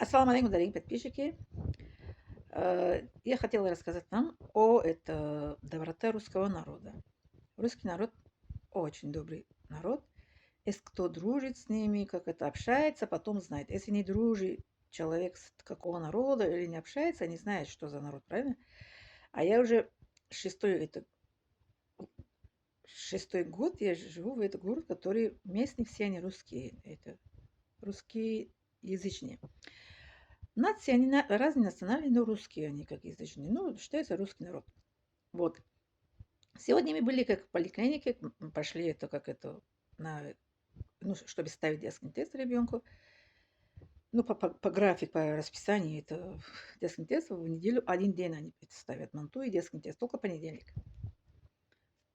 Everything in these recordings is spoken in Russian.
Ассаламу алейкум, дорогие подписчики. Я хотела рассказать вам о доброте русского народа. Русский народ очень добрый народ. Если кто дружит с ними, как это общается, потом знает. Если не дружит человек с какого народа или не общается, не знает, что за народ, правильно? А я уже шестой, шестой год я живу в этот город, который местные все они русские. Это русские язычные. Нации, они разные национальные, но русские они как язычные. Ну, считается русский народ. Вот. Сегодня мы были как в поликлинике, пошли это как это, ну, чтобы ставить детский тест ребенку. Ну, по графику, по расписанию, это детский тест в неделю, один день они это ставят, манту и детский тест, только понедельник.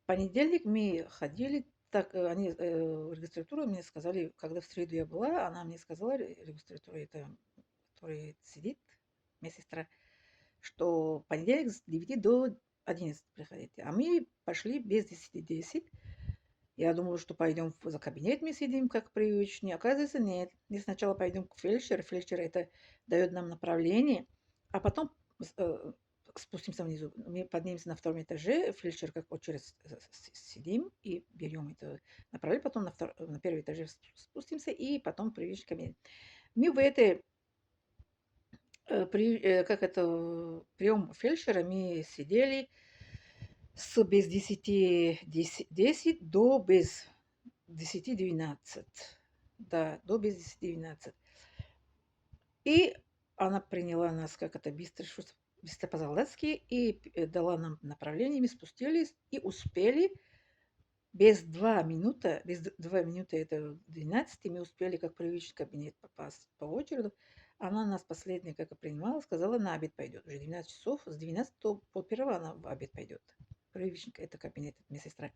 В понедельник мы ходили, так, они, регистратура мне сказали, когда в среду я была, она мне сказала, регистратура, это, которая сидит, медсестра, что понедельник с 9 до 11 приходите. А мы пошли без 10:10. Я думала, что пойдем за кабинет, мы сидим, как привычнее. Оказывается, нет. Мы сначала пойдем к фельдшеру. Фельдшер это дает нам направление, а потом спустимся внизу. Мы поднимемся на втором этаже. Фельдшер как очередь сидим и берем это направление. Потом на первый этаже спустимся и потом привычный кабинет. Мы в этой как это, прием фельдшера мы сидели с без 10 до без 10:12. Да, до без 10:12. И она приняла нас как это быстро, быстро по-солдатски и дала нам направление. Мы спустились и успели без 2 минуты это 12 мы успели как привычный кабинет попасть по очереди. Она нас последняя, как и принимала, сказала, на обед пойдет. Уже 12 часов, с 12 до полпервого она в обед пойдет. Привычный это кабинет, это медсестра.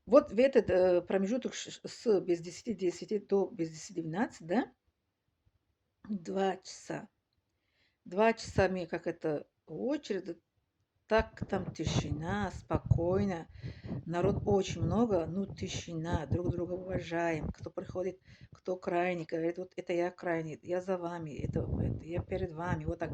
Вот в этот промежуток с без 10:10 до без 10:12, да, 2 часа. 2 часа мы как это очередь, так там тишина, спокойно. Народ очень много, ну тишина, друг друга уважаем. Кто приходит, кто крайний, говорит, вот это я крайний, я за вами, это я перед вами. Вот так.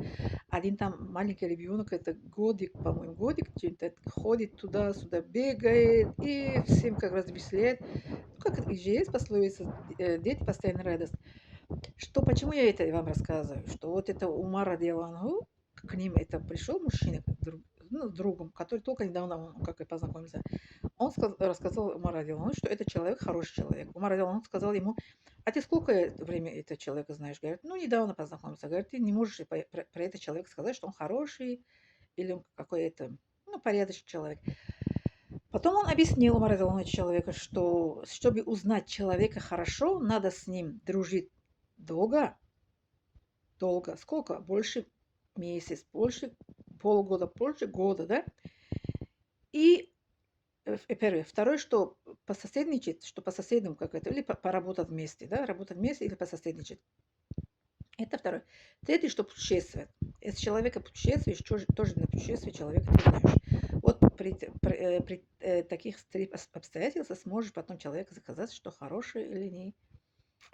Один там маленький ребенок, это годик, по-моему, годик, что-то ходит туда-сюда, бегает и всем как раз веселяет. Ну, как это и же есть пословица, дети постоянно радость. Что, почему я это вам рассказываю? Что вот это Умар радиаллаху, к ним это пришел мужчина, ну, с другом, который только недавно, он как и познакомился. Он рассказал Умару радиаллаху, что это человек, хороший человек. Умар радиаллаху сказал ему, а ты сколько время этого человека знаешь? Говорит, ну, недавно познакомился. Говорит, ты не можешь про этого человека сказать, что он хороший или он какой-то, ну, порядочный человек. Потом он объяснил Умар радиаллаху человека, что чтобы узнать человека хорошо, надо с ним дружить долго, долго. Сколько? Больше месяц, больше полгода, больше года, да? И первое. Второе, что пососедничать, что по соседям как это, или поработать вместе, да, работать вместе или пососедничать. Это второе. Третье, что путешествовать. Если человека путешествуешь, тоже на путешествие человека ты узнаешь. Вот при таких обстоятельствах сможешь потом человека заказать, что хорошее или не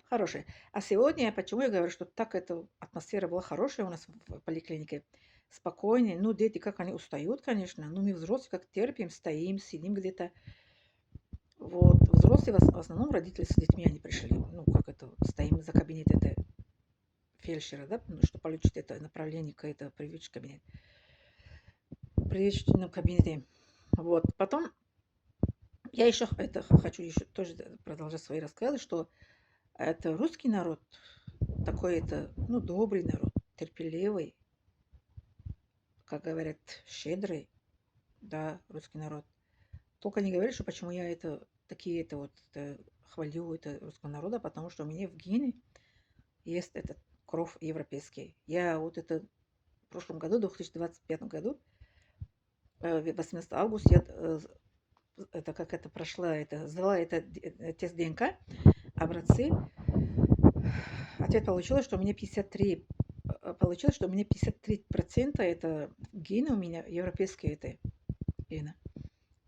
хорошее. А сегодня, почему я говорю, что так эта атмосфера была хорошая у нас в поликлинике, спокойнее. Ну, дети, как они устают, конечно. Ну, мы взрослые, как терпим, стоим, сидим где-то. Вот. Взрослые, в основном родители с детьми, они пришли. Ну, как это, стоим за кабинет это фельдшера, да, ну, что получить это направление к это привычный кабинет. Привычном кабинете. Вот. Потом я еще это хочу еще тоже продолжать свои рассказы, что это русский народ, такой это, ну, добрый народ, терпеливый, как говорят, щедрый, да, русский народ. Только не говори, что почему я это, такие это вот хвалю это русского народа, потому что у меня в гене есть этот кровь европейский. Я вот это в прошлом году, в 2025 году, 18 августа, я это как это прошла, это сдала это тест ДНК, образцы. Ответ получилось, что у меня 53, получилось, что у меня 53% это гены у меня, европейские это гены.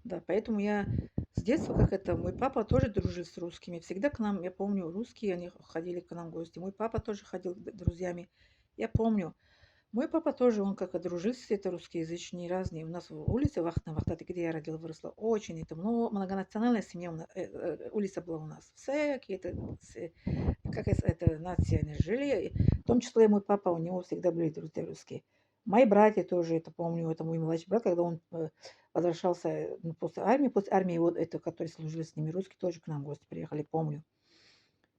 Да, поэтому я с детства, как это, мой папа тоже дружил с русскими. Всегда к нам, я помню, русские, они ходили к нам в гости. Мой папа тоже ходил с друзьями. Я помню. Мой папа тоже, он как дружил с это русскоязычные разные. У нас в улице Вахтанг, где я родила, выросла, очень это многонациональная семья, улица была у нас. Всякие это, как это, нации они жили. В том числе и мой папа, у него всегда были друзья русские. Мои братья тоже, это помню, это мой младший брат, когда он возвращался ну, после армии, вот это, который служил с ними, русские тоже к нам в гости приехали, помню.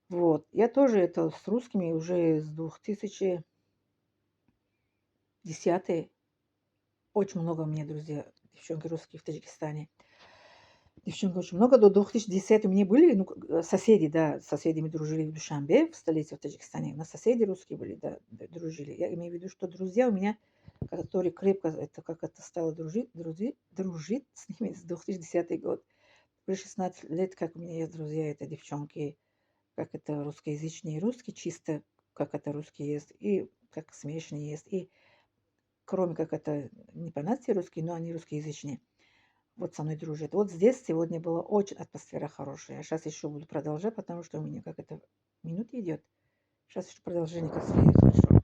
Вот. Я тоже это с русскими уже с 2010 очень много у меня друзей, девчонки русские в Таджикистане. Девчонок очень много. До 2010 у меня были ну, соседи, да, с соседями дружили в Душанбе, в столице в Таджикистане. У нас соседи русские были, да, дружили. Я имею в виду, что друзья у меня, которые крепко, это как это стало дружить с ними с 2010 год. Уже 16 лет, как у меня есть друзья, это девчонки, как это русскоязычные, русские чисто, как это русские есть, и как смешанные есть, и кроме как это не по нации русские, но они русскоязычные. Вот со мной дружит. Вот здесь сегодня была очень атмосфера хорошая. Сейчас еще буду продолжать, потому что у меня как это минута идет. Сейчас еще продолжение как следует. Хорошо.